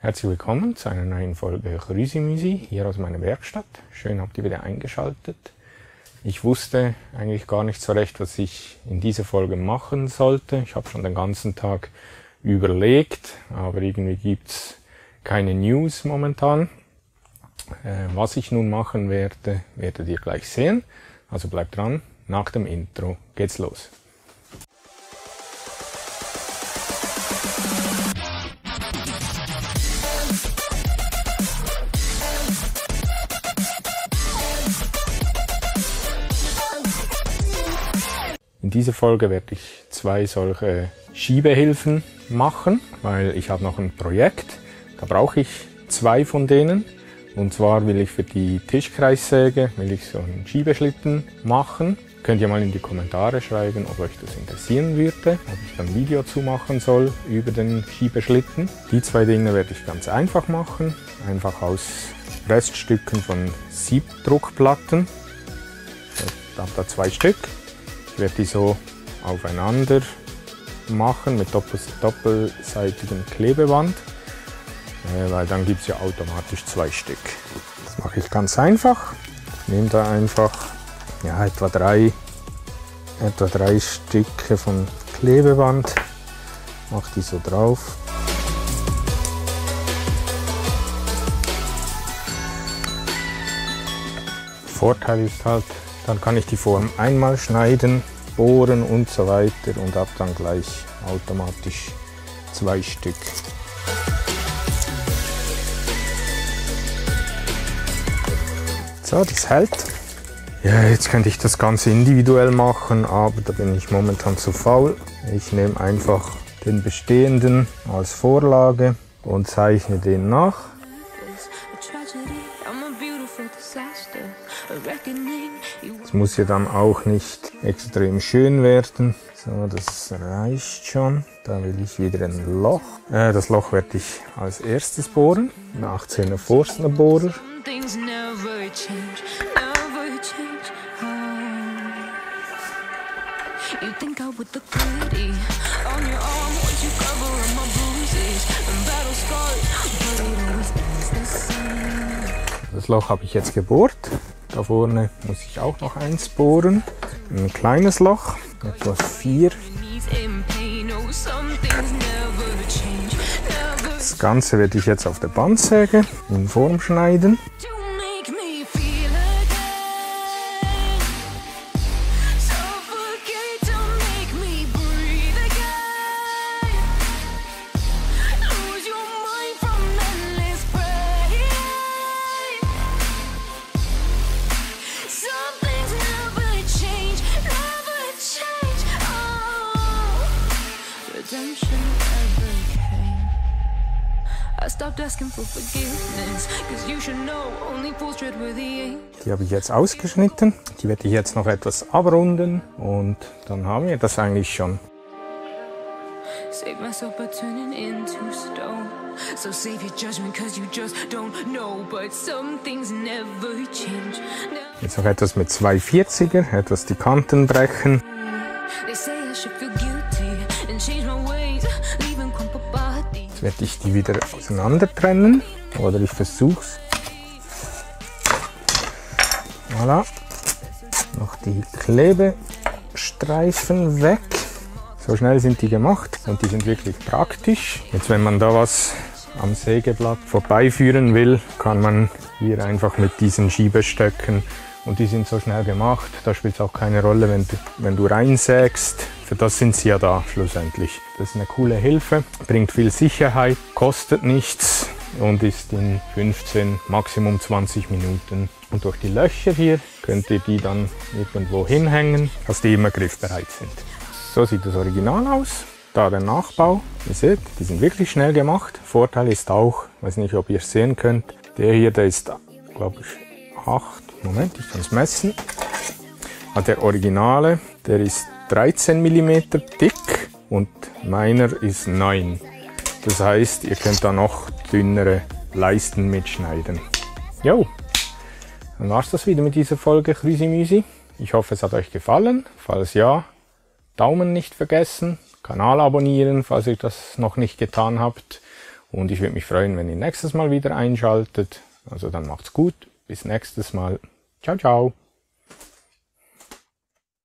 Herzlich willkommen zu einer neuen Folge Chrüsimüsi hier aus meiner Werkstatt. Schön habt ihr wieder eingeschaltet. Ich wusste eigentlich gar nicht so recht, was ich in dieser Folge machen sollte. Ich habe schon den ganzen Tag überlegt, aber irgendwie gibt's keine News momentan. Was ich nun machen werde, werdet ihr gleich sehen. Also bleibt dran, nach dem Intro geht's los. In dieser Folge werde ich zwei solche Schiebehilfen machen, weil ich habe noch ein Projekt, da brauche ich zwei von denen. Und zwar will ich für die Tischkreissäge so einen Schiebeschlitten machen. Könnt ihr mal in die Kommentare schreiben, ob euch das interessieren würde, ob ich dann ein Video zu machen soll über den Schiebeschlitten. Die zwei Dinge werde ich ganz einfach machen, einfach aus Reststücken von Siebdruckplatten. Ich habe da zwei Stück. Ich werde die so aufeinander machen mit doppelseitigem Klebeband, weil dann gibt es ja automatisch zwei Stück. Das mache ich ganz einfach. Ich nehme da einfach etwa drei Stücke von Klebeband, mache die so drauf. Vorteil ist halt, dann kann ich die Form einmal schneiden, bohren und so weiter und habe dann gleich automatisch zwei Stück. So, das hält. Ja, jetzt könnte ich das Ganze individuell machen, aber da bin ich momentan zu faul. Ich nehme einfach den bestehenden als Vorlage und zeichne den nach. Es muss ja dann auch nicht extrem schön werden. So, das reicht schon. Da will ich wieder ein Loch. Das Loch werde ich als erstes bohren. Ein 18er Forstner Bohrer. Das Loch habe ich jetzt gebohrt. Da vorne muss ich auch noch eins bohren. Ein kleines Loch, etwa 4. Das Ganze werde ich jetzt auf der Bandsäge in Form schneiden. Die habe ich jetzt ausgeschnitten. Die werde ich jetzt noch etwas abrunden und dann haben wir das eigentlich schon. Jetzt noch etwas mit 240er, etwas die Kanten brechen. Jetzt werde ich die wieder auseinander trennen, oder ich versuche es. Voilà. Noch die Klebestreifen weg. So schnell sind die gemacht und die sind wirklich praktisch. Jetzt, wenn man da was am Sägeblatt vorbeiführen will, kann man hier einfach mit diesen Schiebestöcken, und die sind so schnell gemacht, da spielt es auch keine Rolle, wenn du reinsägst. Für das sind sie ja da schlussendlich. Das ist eine coole Hilfe, bringt viel Sicherheit, kostet nichts und ist in 15, Maximum 20 Minuten. Und durch die Löcher hier könnt ihr die dann irgendwo hinhängen, dass die immer griffbereit sind. So sieht das Original aus. Da der Nachbau. Ihr seht, die sind wirklich schnell gemacht. Vorteil ist auch, ich weiß nicht, ob ihr es sehen könnt, der hier, der ist, glaube ich, 8. Moment, ich kann es messen. Der Originale, der ist 13 mm dick und meiner ist 9. Das heißt, ihr könnt da noch dünnere Leisten mitschneiden. Jo, dann war es das wieder mit dieser Folge Chrüsimüsi. Ich hoffe, es hat euch gefallen. Falls ja, Daumen nicht vergessen, Kanal abonnieren, falls ihr das noch nicht getan habt. Und ich würde mich freuen, wenn ihr nächstes Mal wieder einschaltet. Also dann macht's gut. Bis nächstes Mal. Ciao, ciao.